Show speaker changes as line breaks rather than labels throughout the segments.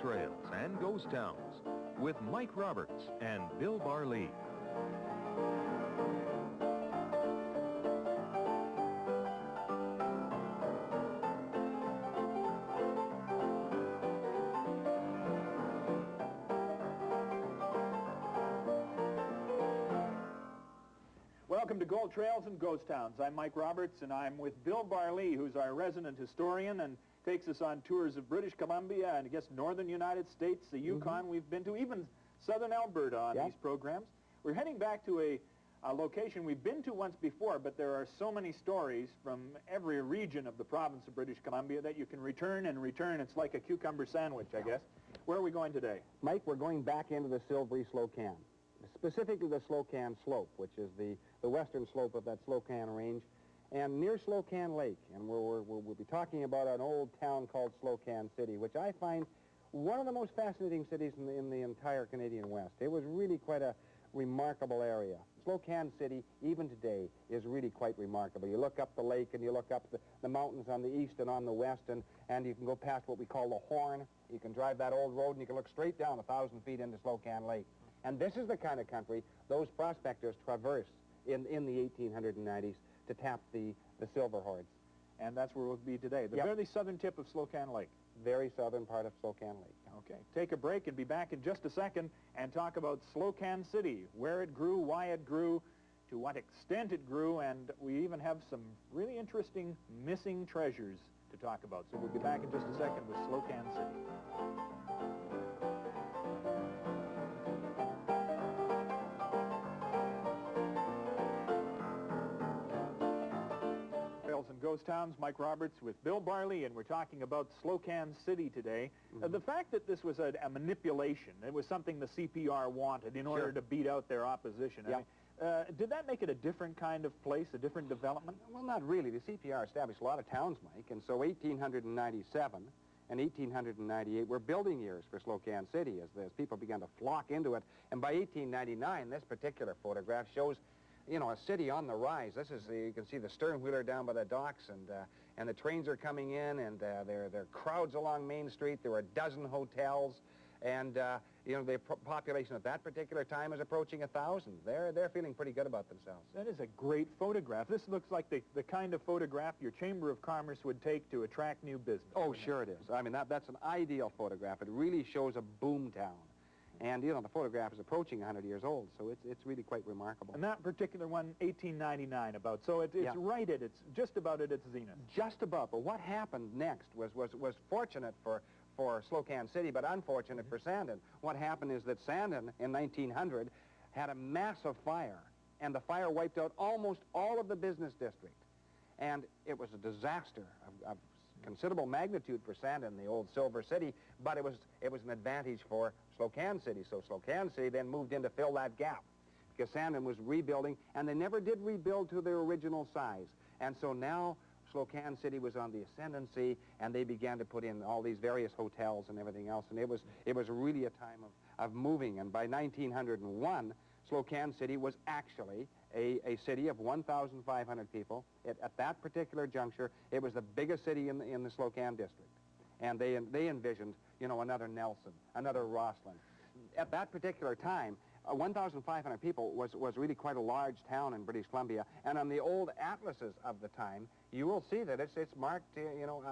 Trails and Ghost Towns with Mike Roberts and Bill Barlee.
Welcome to Gold Trails and Ghost Towns. I'm Mike Roberts, and I'm with Bill Barlee, who's our resident historian and takes us on tours of British Columbia and, I guess, northern United States, the Yukon we've been to, even southern Alberta on these programs. We're heading back to a location we've been to once before, but there are so many stories from every region of the province of British Columbia that you can return and return. It's like a cucumber sandwich, I guess. Where are we going today?
Mike, we're going back into the silvery Slocan, specifically the Slocan Slope, which is the western slope of that Slocan range, and near Slocan Lake. And we'll be talking about an old town called Slocan City, which I find one of the most fascinating cities in the entire Canadian West. It was really quite a remarkable area. Slocan City, even today, is really quite remarkable. You look up the lake and you look up the mountains on the east and on the west, and you can go past what we call the Horn. You can drive that old road and you can look straight down 1,000 feet into Slocan Lake. And this is the kind of country those prospectors traversed in the 1890s to tap the silver hoards.
And that's where we'll be today, the very southern tip of Slocan Lake.
Very southern part of Slocan Lake.
Okay, take a break and be back in just a second and talk about Slocan City, where it grew, why it grew, to what extent it grew, and we even have some really interesting missing treasures to talk about. So we'll be back in just a second with Slocan City. And Ghost Towns, Mike Roberts with Bill Barlee, and we're talking about Slocan City today. The fact that this was a manipulation, it was something the CPR wanted in order to beat out their opposition. I mean, did that make it a different kind of place, a different development?
Well, not really. The CPR established a lot of towns, Mike, and so 1897 and 1898 were building years for Slocan City as people began to flock into it. And by 1899, this particular photograph shows, you know, a city on the rise. This is, you can see the stern wheeler down by the docks, and the trains are coming in, and there are crowds along Main Street. There are a dozen hotels, and you know, the population at that particular time is approaching 1,000. They're feeling pretty good about themselves.
That is a great photograph. This looks like the kind of photograph your Chamber of Commerce would take to attract new business.
Oh, sure it is. I mean, that's an ideal photograph. It really shows a boom town. And, you know, the photograph is approaching 100 years old, so it's really quite remarkable.
And that particular one, 1899 about, so it's right at its, just about at its zenith.
Just about, but what happened next was fortunate for Slocan City, but unfortunate for Sandon. What happened is that Sandon, in 1900, had a massive fire, and the fire wiped out almost all of the business district. And it was a disaster of considerable magnitude for Sandon, the old Silver City, but it was an advantage for Slocan City. So Slocan City then moved in to fill that gap because Sandon was rebuilding, and they never did rebuild to their original size. And so now Slocan City was on the ascendancy, and they began to put in all these various hotels and everything else, and it was really a time of moving. And by 1901, Slocan City was actually a city of 1,500 people. At that particular juncture, it was the biggest city in the Slocan district. And they envisioned, you know, another Nelson, another Rossland. At that particular time, 1,500 people was really quite a large town in British Columbia. And on the old atlases of the time, you will see that it's marked, you know,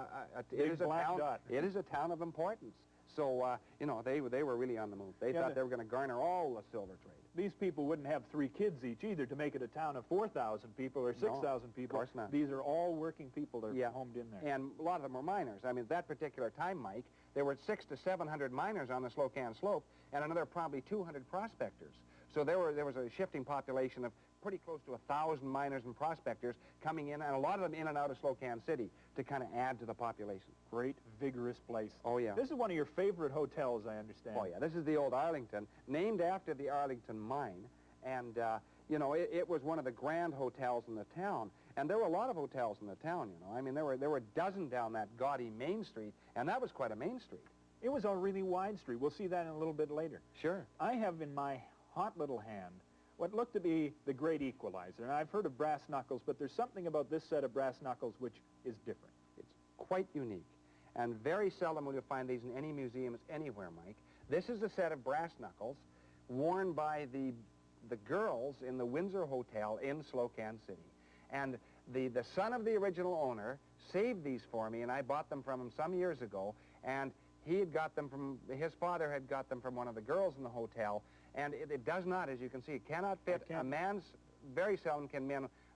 it is a town of importance. So, you know, they were really on the move. They thought they were going to garner all the silver trade.
These people wouldn't have 3 kids each either to make it a town of 4,000 people or 6,000 people.
Of course not.
These are all working people that are homed in there.
And a lot of them were miners. I mean, at that particular time, Mike, there were 600 to 700 miners on the Slocan Slope and another probably 200 prospectors. So there was a shifting population of pretty close to 1,000 miners and prospectors coming in, and a lot of them in and out of Slocan City to kind of add to the population.
Great, vigorous place.
Oh, yeah.
This is one of your favorite hotels, I understand.
Oh, yeah. This is the old Arlington, named after the Arlington mine. And, you know, it was one of the grand hotels in the town. And there were a lot of hotels in the town, you know. I mean, there were a dozen down that gaudy Main Street, and that was quite a main street.
It was a really wide street. We'll see that in a little bit later.
Sure.
I have in my hot little hand what looked to be the great equalizer. And I've heard of brass knuckles, but there's something about this set of brass knuckles which is different.
It's quite unique. and very seldom will you find these in any museums anywhere, Mike. This is a set of brass knuckles worn by the girls in the Windsor Hotel in Slocan City. And the son of the original owner saved these for me, and I bought them from him some years ago, and he had got them from, his father had got them from one of the girls in the hotel, and it does not, as you can see, it cannot fit a man's, very seldom can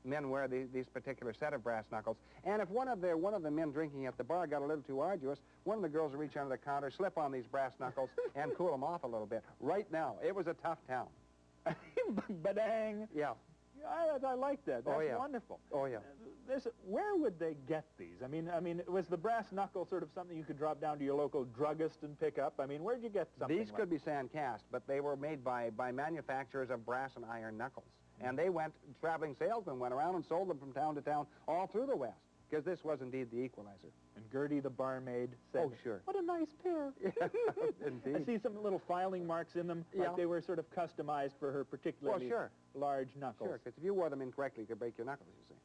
men wear these particular set of brass knuckles. And if one of the men drinking at the bar got a little too arduous, one of the girls would reach under the counter, slip on these brass knuckles, and cool them off a little bit. Right now, it was a tough town.
Badang.
Yeah.
I like that. That's
yeah.
wonderful.
Oh, yeah.
Where would they get these? I mean, was the brass knuckle sort of something you could drop down to your local druggist and pick up? I mean, where'd you get something
These could be sand cast, but they were made by manufacturers of brass and iron knuckles. And they traveling salesmen went around and sold them from town to town all through the West, because this was indeed the equalizer.
And Gertie, the barmaid, said,
"Oh, sure.
What a nice pair."
Indeed.
I see some little filing marks in them, like they were sort of customized for her particularly large knuckles.
Sure, because if you wore them incorrectly, you could break your knuckles, you see.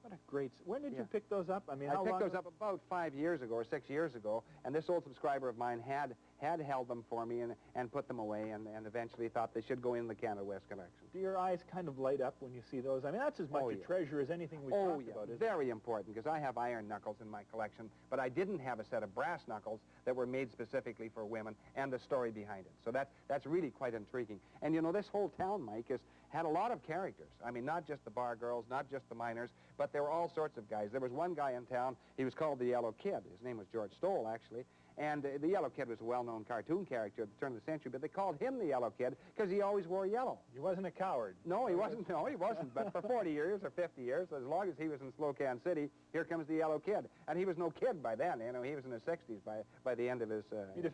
What a great... When did you pick those up? I mean,
I picked those up about 5 years ago or 6 years ago, and this old subscriber of mine had held them for me and put them away, and eventually thought they should go in the Canada West collection.
Do your eyes kind of light up when you see those? I mean, that's as much a treasure as anything we've talked about, isn't it?
Very important, because I have iron knuckles in my collection, but I didn't have a set of brass knuckles that were made specifically for women, and the story behind it. So that's really quite intriguing. And you know, this whole town, Mike, had a lot of characters. I mean, not just the bar girls, not just the miners, but there were all sorts of guys. There was one guy in town, he was called the Yellow Kid. His name was George Stoll, actually. And the Yellow Kid was a well-known cartoon character at the turn of the century, but they called him the Yellow Kid because he always wore yellow.
He wasn't a coward.
No, he wasn't. No, he wasn't. But for 40 years or 50 years, as long as he was in Slocan City, here comes the Yellow Kid. And he was no kid by then. You know, he was in his 60s by the end of his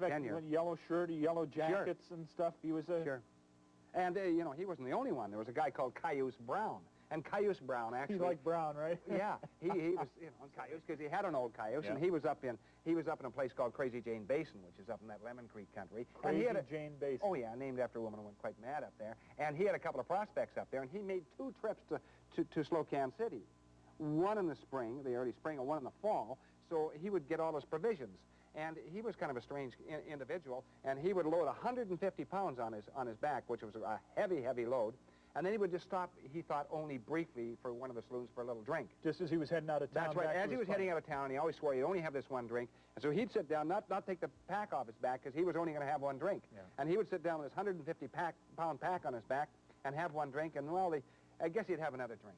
tenure.
Yellow shirt, yellow jackets and stuff. He was a...
Sure. And, you know, he wasn't the only one. There was a guy called Cayuse Brown. And Cayuse Brown, actually...
He liked Brown, right?
Yeah. He was, you know, Cayuse, because he had an old Cayuse, and he was up in a place called Crazy Jane Basin, which is up in that Lemon Creek country.
Crazy Jane Basin.
Oh, yeah, named after a woman who went quite mad up there. And he had a couple of prospects up there, and he made 2 trips to Slocan City. One in the spring, the early spring, and one in the fall, so he would get all his provisions. And he was kind of a strange individual, and he would load 150 pounds on his back, which was a heavy, heavy load. And then he would just stop, he thought, only briefly for one of the saloons for a little drink.
Just as he was heading out of town?
That's right. As he was heading out of town, he always swore he'd only have this one drink. And so he'd sit down, not take the pack off his back, because he was only going to have one drink. Yeah. And he would sit down with his 150-pound pack on his back and have one drink, and, well, I guess he'd have another drink.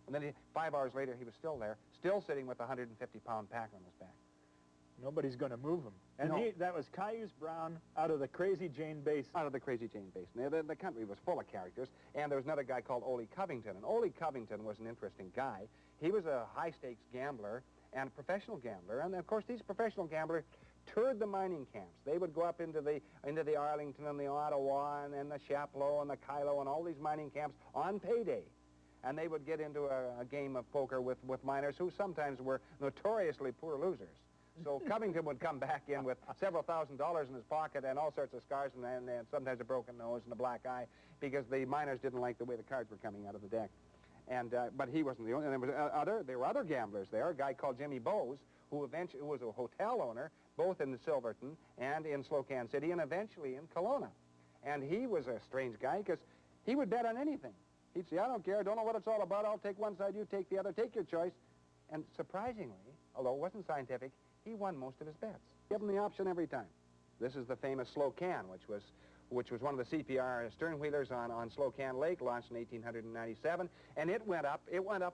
And then 5 hours later, he was still there, still sitting with a 150-pound pack on his back.
Nobody's going to move him. And that was Cayuse Brown out of the Crazy Jane Basin.
Out of the Crazy Jane Basin. The country was full of characters. And there was another guy called Ole Covington. And Ole Covington was an interesting guy. He was a high-stakes gambler and a professional gambler. And, of course, these professional gamblers toured the mining camps. They would go up into the Arlington and the Ottawa and the Chapleau and the Kylo and all these mining camps on payday. And they would get into a game of poker with miners who sometimes were notoriously poor losers. So Covington would come back in with several $1,000s in his pocket and all sorts of scars and sometimes a broken nose and a black eye because the miners didn't like the way the cards were coming out of the deck. And but he wasn't the only. And there were other gamblers there. A guy called Jimmy Bowes, who was a hotel owner both in Silverton and in Slocan City and eventually in Kelowna. And he was a strange guy because he would bet on anything. He'd say, "I don't care. I don't know what it's all about. I'll take one side. You take the other. Take your choice." And surprisingly, although it wasn't scientific, he won most of his bets. Give him the option every time. This is the famous Slocan, which was one of the CPR sternwheelers on Slocan Lake, launched in 1897, and it went up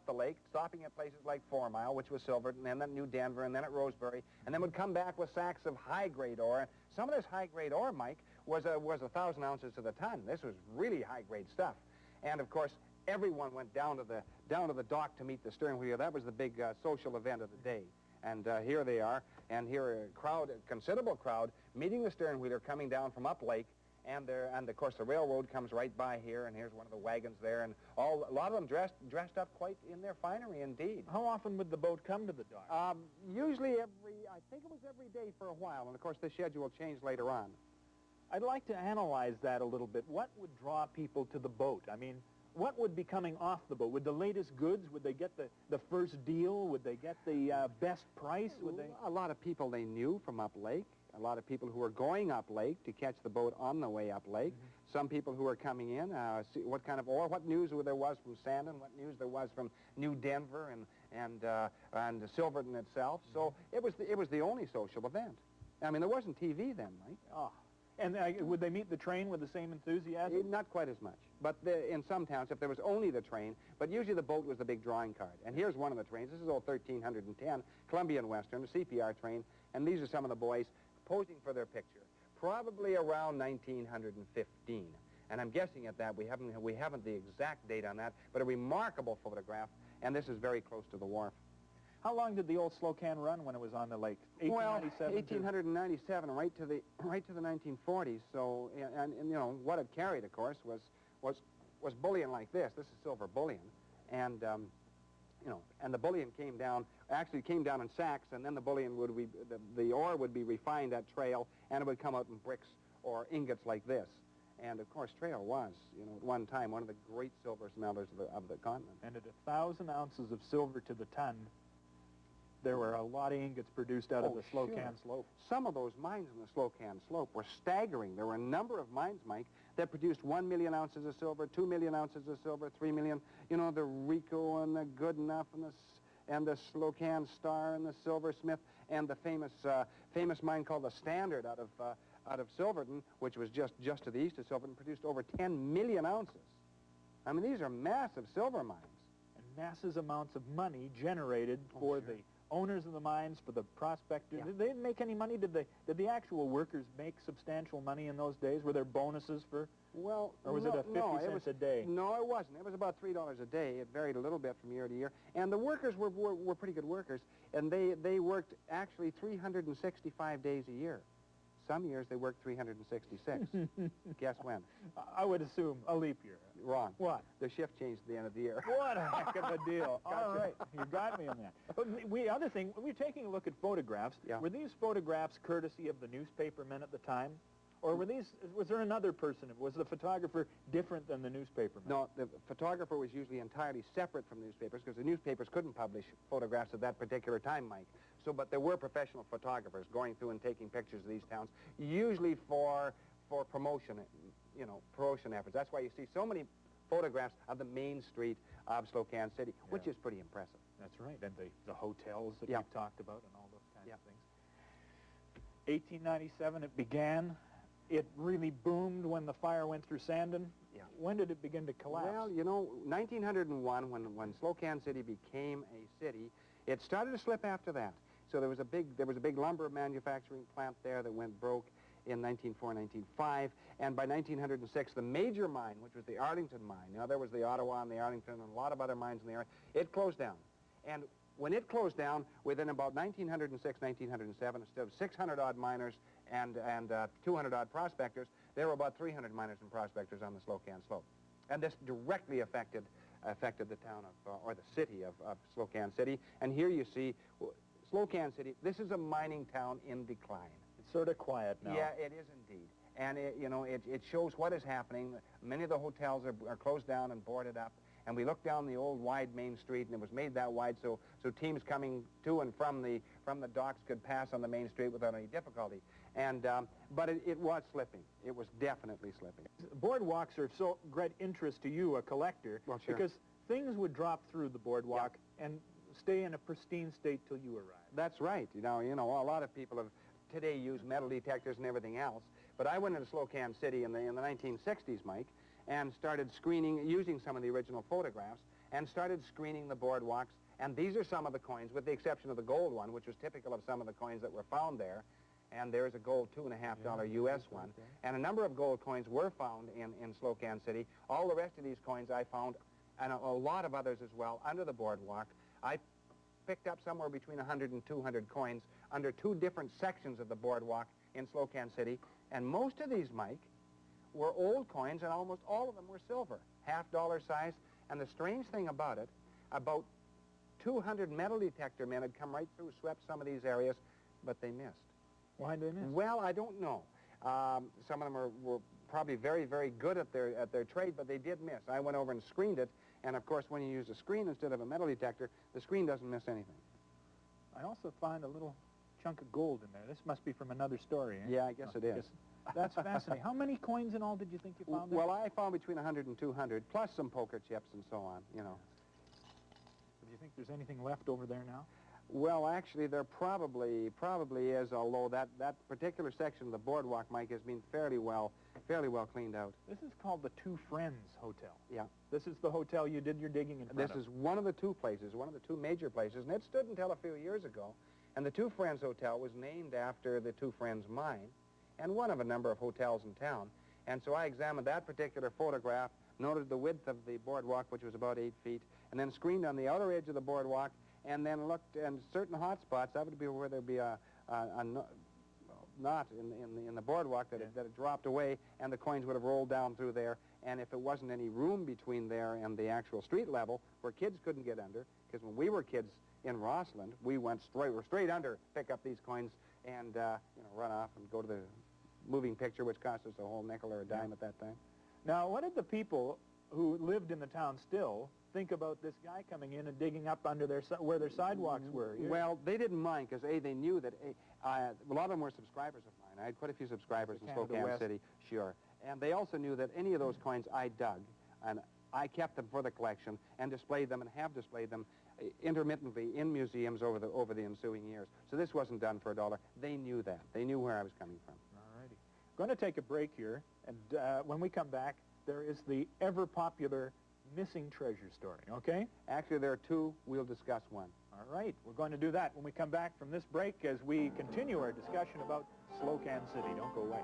the lake, stopping at places like 4 Mile, which was Silverton, and then New Denver, and then at Rosebery, and then would come back with sacks of high-grade ore. Some of this high-grade ore, Mike, was 1,000 ounces to the ton. This was really high-grade stuff. And of course, everyone went down to the dock to meet the sternwheeler. That was the big social event of the day. And here they are, and here a considerable crowd, meeting the sternwheeler coming down from up lake, and of course the railroad comes right by here, and here's one of the wagons there, and a lot of them dressed up quite in their finery indeed.
How often would the boat come to the dock?
Usually I think it was every day for a while, and of course the schedule changed later on.
I'd like to analyze that a little bit. What would draw people to the boat? I mean, what would be coming off the boat? Would the latest goods, would they get the first deal? Would they get the best price? Would they?
A lot of people they knew from up lake. A lot of people who were going up lake to catch the boat on the way up lake. Some people who were coming in, see what kind of ore, what news there was from Sandon, what news there was from New Denver and Silverton itself. So it was the only social event. I mean, there wasn't TV then, Mike.
Oh. And would they meet the train with the same enthusiasm?
Not quite as much. But in some towns, if there was only the train, but usually the boat was the big drawing card. And here's one of the trains. This is old 1310, Columbia and Western, a CPR train. And these are some of the boys posing for their picture, probably around 1915. And I'm guessing at that. We haven't the exact date on that, but a remarkable photograph. And this is very close to the wharf.
How long did the old Slocan run when it was on the lake? 1897.
Well, 1897, right to the 1940s. So, and you know what it carried, of course, was bullion like this. This is silver bullion, and you know, and the bullion came down in sacks, and then the bullion would be the ore would be refined at Trail, and it would come out in bricks or ingots like this. And of course, Trail was, you know, at one time one of the great silver smelters of the continent.
And at 1,000 ounces of silver to the ton, there were a lot of ingots produced out of the Slocan slope.
Some of those mines in the Slocan slope were staggering. There were a number of mines, Mike, that produced 1 million ounces of silver, 2 million ounces of silver, 3 million. You know, the Rico and the Goodenough and the Slocan Star and the Silversmith and the famous mine called the Standard out of Silverton, which was just to the east of Silverton, produced over 10 million ounces. I mean, these are massive silver mines.
And massive amounts of money generated for the owners of the mines, for the prospectors. Did they make any money? Did the actual workers make substantial money in those days? Were there bonuses for?
Well,
or was it a 50 cents a day?
No, it wasn't. It was about $3 a day. It varied a little bit from year to year. And the workers were pretty good workers, and they worked actually 365 days a year. Some years they worked 366. Guess when?
I would assume a leap year.
Wrong.
What?
The shift changed at the end of the year.
What a heck of a deal. All right, you got me on that. The other thing, we're taking a look at photographs.
Yeah.
Were these photographs courtesy of the newspapermen at the time? Or was there another person? Was the photographer different than the newspaperman?
No, the photographer was usually entirely separate from newspapers because the newspapers couldn't publish photographs at that particular time, Mike. So, but there were professional photographers going through and taking pictures of these towns, usually for promotion, you know, promotion efforts. That's why you see so many photographs of the main street of Slocan City, which is pretty impressive.
That's right, and the hotels that we've talked about and all those kinds of things. 1897, it began. It really boomed when the fire went through Sandon.
Yeah.
When did it begin to collapse?
Well, you know, 1901, when Slocan City became a city, it started to slip after that. So there was a big lumber manufacturing plant there that went broke in 1904, 1905, and by 1906, the major mine, which was the Arlington mine, now there was the Ottawa and the Arlington and a lot of other mines in the area, it closed down. And when it closed down, within about 1906, 1907, instead of 600-odd miners and 200-odd prospectors, there were about 300 miners and prospectors on the Slocan slope. And this directly affected the town or the city of Slocan City. And here you see Slocan City. This is a mining town in decline.
It's sort of quiet now.
Yeah, it is indeed. And it shows what is happening. Many of the hotels are closed down and boarded up. And we looked down the old wide main street, and it was made that wide so teams coming to and from the docks could pass on the main street without any difficulty. And but it was slipping. It was definitely slipping.
Boardwalks are of so great interest to you, a collector,
well, sure.
because things would drop through the boardwalk and stay in a pristine state till you arrive.
That's right. You know, a lot of people have today used metal detectors and everything else. But I went into Slocan City in the 1960s, Mike, and started screening, using some of the original photographs, and started screening the boardwalks. And these are some of the coins, with the exception of the gold one, which was typical of some of the coins that were found there. And there's a gold $2.50 U.S. one. And a number of gold coins were found in Slocan City. All the rest of these coins I found, and a lot of others as well, under the boardwalk. I picked up somewhere between 100 and 200 coins under two different sections of the boardwalk in Slocan City. And most of these, Mike, were old coins, and almost all of them were silver, $half-dollar size. And the strange thing about it, about 200 metal detector men had come right through, swept some of these areas, but they missed.
Why did they miss?
Well, I don't know. Some of them probably very, very good at their trade, but they did miss. I went over and screened it, and of course, when you use a screen instead of a metal detector, the screen doesn't miss anything.
I also find a little chunk of gold in there. This must be from another story, eh?
Yeah, I guess it is.
That's fascinating. How many coins in all did you think you found there?
Well, I found between 100 and 200, plus some poker chips and so on, you know.
Do you think there's anything left over there now?
Well, actually, there probably is, although that particular section of the boardwalk, Mike, has been fairly well cleaned out.
This is called the Two Friends Hotel.
Yeah.
This is the hotel you did your digging in front of.
This is one of the two places, one of the two major places, and it stood until a few years ago. And the Two Friends Hotel was named after the Two Friends mine, and one of a number of hotels in town. And so I examined that particular photograph, noted the width of the boardwalk, which was about 8 feet, and then screened on the outer edge of the boardwalk, and then looked in certain hot spots. That would be where there'd be a knot in the boardwalk that had dropped away, and the coins would have rolled down through there. And if it wasn't any room between there and the actual street level where kids couldn't get under, because when we were kids in Rossland, we were straight under, pick up these coins and run off and go to the moving picture, which cost us a whole nickel or a dime at that time.
Now, what did the people who lived in the town still think about this guy coming in and digging up under where their sidewalks were?
Well, they didn't mind because, A, they knew that a lot of them were subscribers of mine. I had quite a few subscribers in Slocan City, sure. And they also knew that any of those coins I dug, and I kept them for the collection and displayed them and have displayed them intermittently in museums over the ensuing years. So this wasn't done for $1. They knew that. They knew where I was coming from.
All righty. Going to take a break here, and when we come back, there is the ever-popular missing treasure story, okay?
Actually, there are two. We'll discuss one.
All right. We're going to do that when we come back from this break as we continue our discussion about Slocan City. Don't go away.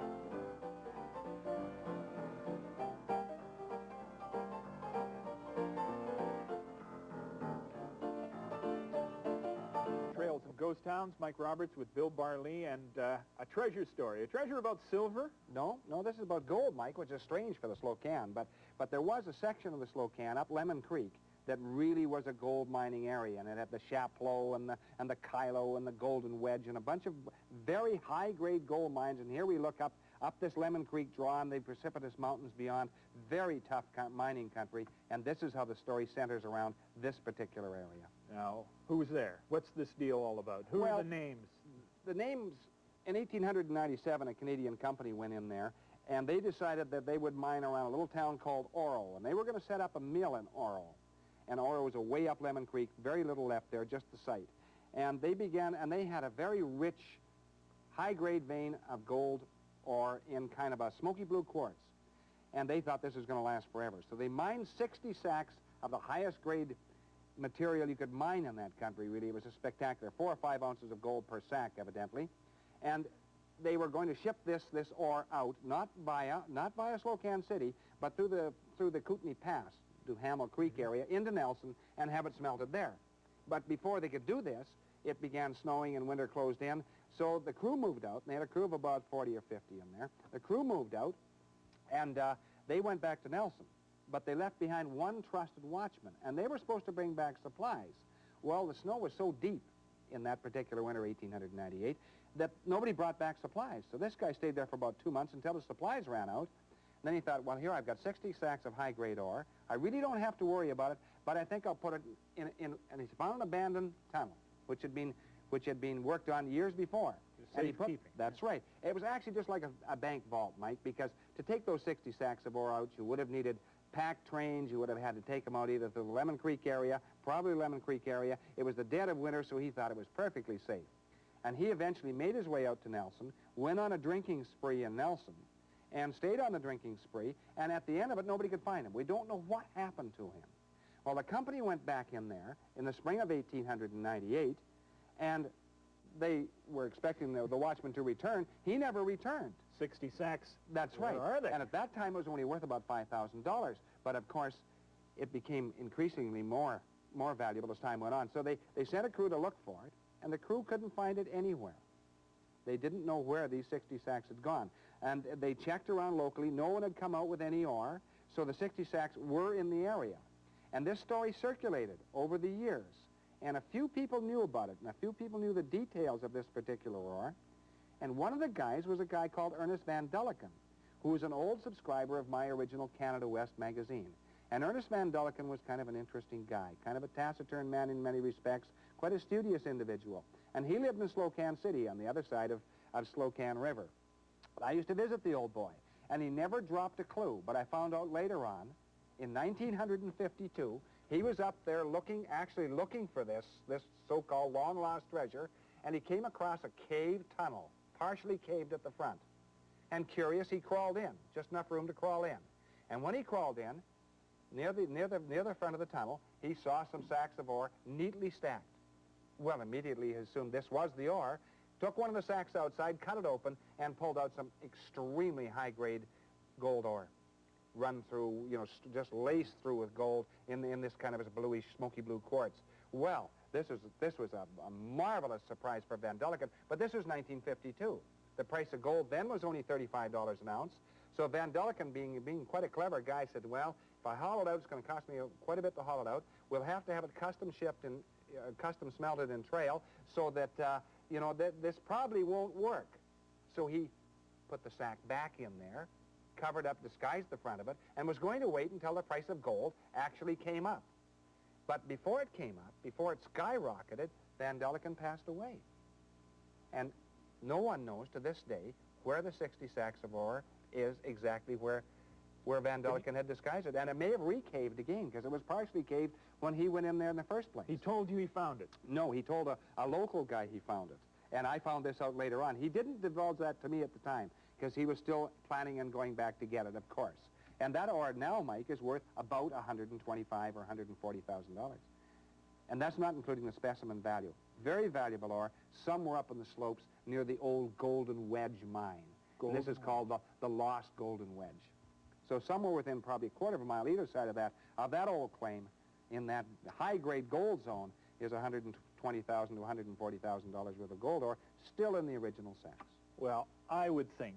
Trails and Ghost Towns, Mike Roberts with Bill Barlee, and a treasure story. A treasure about silver?
No, this is about gold, Mike, which is strange for the Slocan. But there was a section of the Slocan up Lemon Creek that really was a gold mining area, and it had the Chapleau and the Kylo and the Golden Wedge and a bunch of very high-grade gold mines. And here we look up this Lemon Creek draw and the precipitous mountains beyond, very tough mining country, and this is how the story centers around this particular area.
Now, who's there? What's this deal all about? Who are the names?
The names, in 1897, a Canadian company went in there, and they decided that they would mine around a little town called Oro, and they were going to set up a mill in Oro. And Oro was way up Lemon Creek, very little left there, just the site. And they began, and they had a very rich, high-grade vein of gold ore in kind of a smoky blue quartz. And they thought this was going to last forever. So they mined 60 sacks of the highest grade material you could mine in that country, really. It was a spectacular, 4 or 5 ounces of gold per sack, evidently. And they were going to ship this ore out, not via Slocan City, but through the Kootenai Pass to Hamel Creek area into Nelson and have it smelted there. But before they could do this, it began snowing and winter closed in. So the crew moved out, and they had a crew of about 40 or 50 in there. The crew moved out, and they went back to Nelson. But they left behind one trusted watchman, and they were supposed to bring back supplies. Well, the snow was so deep in that particular winter, 1898, that nobody brought back supplies. So this guy stayed there for about 2 months until the supplies ran out. And then he thought, well, here, I've got 60 sacks of high-grade ore. I really don't have to worry about it, but I think I'll put it in and he found an abandoned tunnel, which had been worked on years before.
Safekeeping.
That's right. It was actually just like a bank vault, Mike, because to take those 60 sacks of ore out, you would have needed packed trains. You would have had to take them out either to the Lemon Creek area, probably Lemon Creek area. It was the dead of winter, so he thought it was perfectly safe. And he eventually made his way out to Nelson, went on a drinking spree in Nelson, and stayed on the drinking spree, and at the end of it, nobody could find him. We don't know what happened to him. Well, the company went back in there in the spring of 1898, and they were expecting the watchman to return. He never returned.
60 sacks.
That's right.
Where are they?
And at that time, it was only worth about $5,000. But, of course, it became increasingly more valuable as time went on. So they sent a crew to look for it, and the crew couldn't find it anywhere. They didn't know where these 60 sacks had gone. And they checked around locally. No one had come out with any ore, so the 60 sacks were in the area. And this story circulated over the years. And a few people knew about it, and a few people knew the details of this particular ore. And one of the guys was a guy called Ernest Van Delican, who's an old subscriber of my original Canada West magazine. And Ernest Van Dulliken was kind of an interesting guy, kind of a taciturn man in many respects, quite a studious individual. And he lived in Slocan City on the other side of Slocan River. But I used to visit the old boy, and he never dropped a clue. But I found out later on, in 1952, he was up there actually looking for this so-called long-lost treasure, and he came across a cave tunnel, partially caved at the front. And curious, he crawled in, just enough room to crawl in. And when he crawled in, near the front of the tunnel, he saw some sacks of ore neatly stacked. Well, immediately he assumed this was the ore, took one of the sacks outside, cut it open, and pulled out some extremely high-grade gold ore, run through, you know, just laced through with gold in this kind of a bluish, smoky blue quartz. Well, this was a marvelous surprise for Van Dulliken, but this was 1952. The price of gold then was only $35 an ounce. So Van Dulliken, being quite a clever guy, said, well, if I haul it out, it's going to cost me quite a bit to haul it out. We'll have to have it custom shipped and custom smelted in trail so that, you know, this probably won't work. So he put the sack back in there, covered up, disguised the front of it, and was going to wait until the price of gold actually came up. But before it came up, before it skyrocketed, Van Dulliken passed away. And no one knows to this day where the 60 sacks of ore is exactly where Van Dulliken had disguised it. And it may have recaved again, because it was partially caved when he went in there in the first place.
He told you he found it?
No, he told a local guy he found it. And I found this out later on. He didn't divulge that to me at the time, because he was still planning on going back to get it, of course. And that ore now, Mike, is worth about $125,000 or $140,000. And that's not including the specimen value. Very valuable ore, somewhere up on the slopes near the old Golden Wedge mine. This is called the Lost Golden Wedge. So somewhere within probably a quarter of a mile either side of that old claim, in that high-grade gold zone, is $120,000 to $140,000 worth of gold ore, still in the original sacks.
Well, I would think.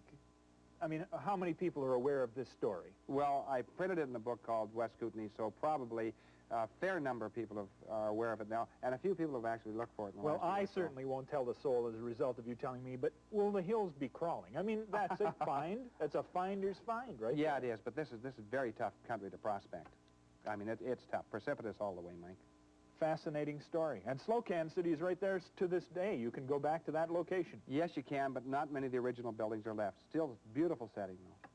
I mean, how many people are aware of this story?
Well, I printed it in a book called West Kootenai, so probably a fair number of people are aware of it now, and a few people have actually looked for it in the
Well,
last year
I
or so.
certainly won't tell the soul as a result of you telling me, but will the hills be crawling? I mean, that's a find. That's a finder's find, right?
Yeah, it is, but this is very tough country to prospect. I mean, it's tough. Precipitous all the way, Mike.
Fascinating story. And Slocan City is right there to this day. You can go back to that location.
Yes, you can, but not many of the original buildings are left. Still beautiful setting, though.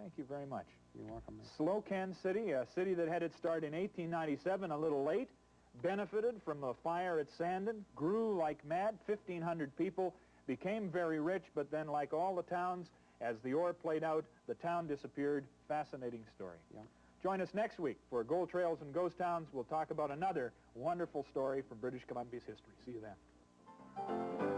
Thank you very much.
You're welcome, Mike.
Slocan City, a city that had its start in 1897, a little late, benefited from the fire at Sandon, grew like mad, 1,500 people, became very rich, but then like all the towns, as the ore played out, the town disappeared. Fascinating story.
Yeah.
Join us next week for Gold Trails and Ghost Towns. We'll talk about another wonderful story from British Columbia's history. See you then.